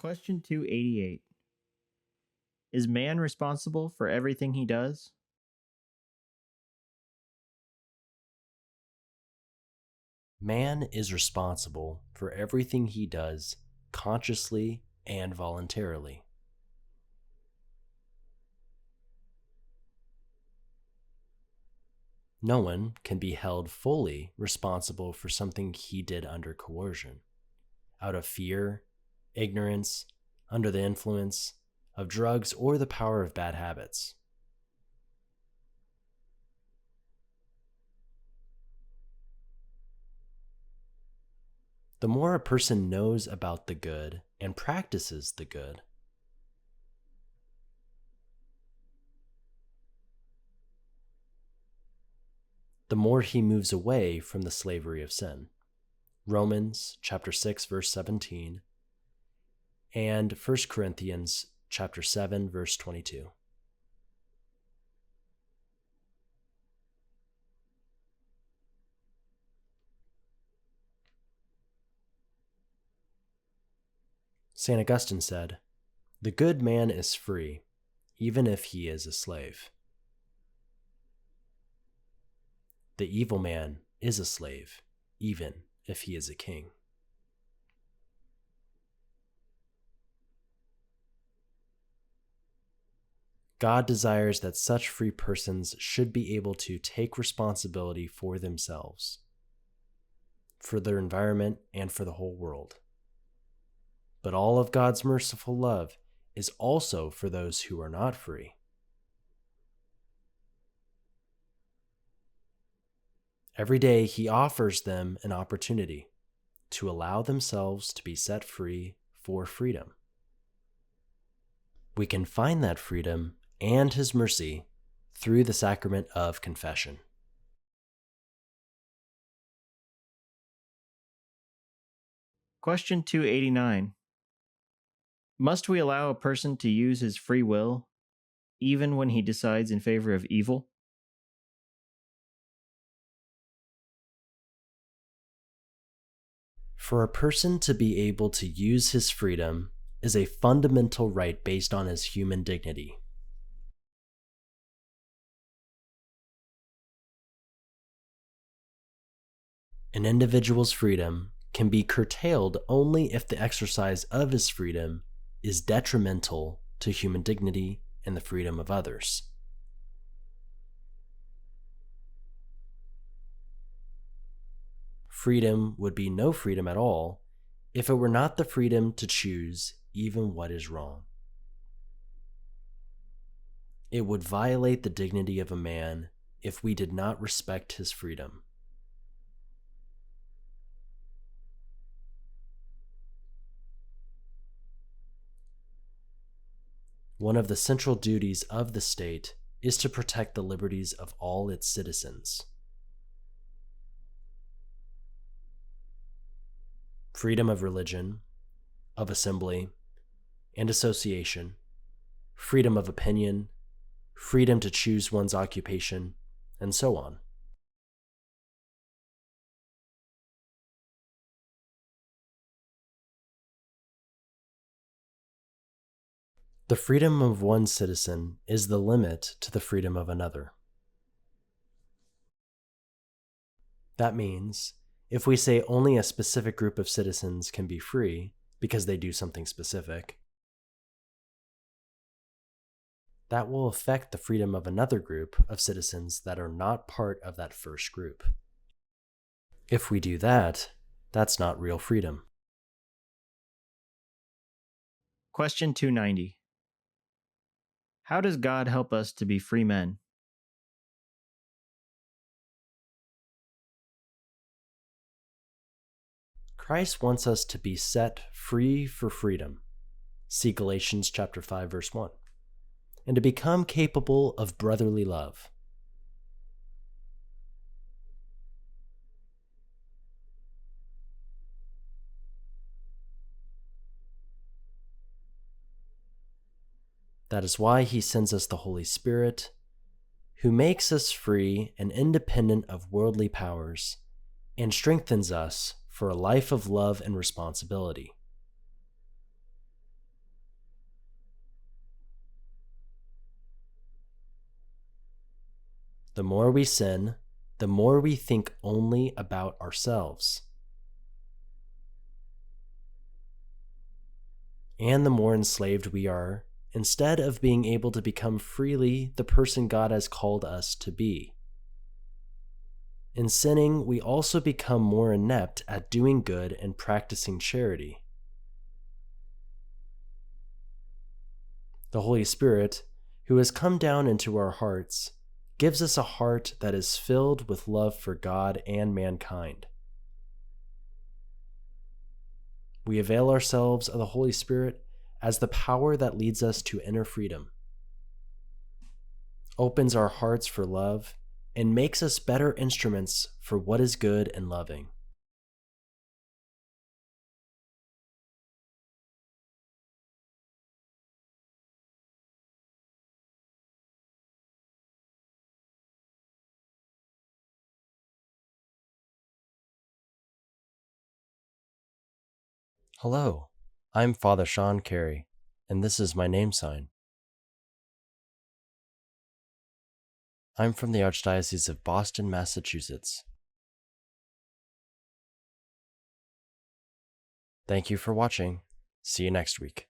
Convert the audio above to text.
Question 288. Is man responsible for everything he does? Man is responsible for everything he does consciously and voluntarily. No one can be held fully responsible for something he did under coercion, out of fear, ignorance, under the influence of drugs, or the power of bad habits. The more a person knows about the good and practices the good, the more he moves away from the slavery of sin. Romans chapter 6 verse 17 and 1 Corinthians chapter 7 verse 22. St. Augustine said, "The good man is free, even if he is a slave. The evil man is a slave, even if he is a king." God desires that such free persons should be able to take responsibility for themselves, for their environment, and for the whole world. But all of God's merciful love is also for those who are not free. Every day he offers them an opportunity to allow themselves to be set free for freedom. We can find that freedom and his mercy through the sacrament of confession. Question 289. Must we allow a person to use his free will, even when he decides in favor of evil? For a person to be able to use his freedom is a fundamental right based on his human dignity. An individual's freedom can be curtailed only if the exercise of his freedom is detrimental to human dignity and the freedom of others. Freedom would be no freedom at all if it were not the freedom to choose even what is wrong. It would violate the dignity of a man if we did not respect his freedom. One of the central duties of the state is to protect the liberties of all its citizens. Freedom of religion, of assembly and association, freedom of opinion, freedom to choose one's occupation, and so on. The freedom of one citizen is the limit to the freedom of another. That means, if we say only a specific group of citizens can be free because they do something specific, that will affect the freedom of another group of citizens that are not part of that first group. If we do that, that's not real freedom. Question 290. How does God help us to be free men? Christ wants us to be set free for freedom. See Galatians chapter 5, verse 1. And to become capable of brotherly love. That is why he sends us the Holy Spirit, who makes us free and independent of worldly powers and strengthens us for a life of love and responsibility. The more we sin, the more we think only about ourselves. And the more enslaved we are, instead of being able to become freely the person God has called us to be. In sinning, we also become more inept at doing good and practicing charity. The Holy Spirit, who has come down into our hearts, gives us a heart that is filled with love for God and mankind. We avail ourselves of the Holy Spirit as the power that leads us to inner freedom, opens our hearts for love, and makes us better instruments for what is good and loving. Hello, I'm Father Sean Carey, and this is my name sign. I'm from the Archdiocese of Boston, Massachusetts. Thank you for watching. See you next week.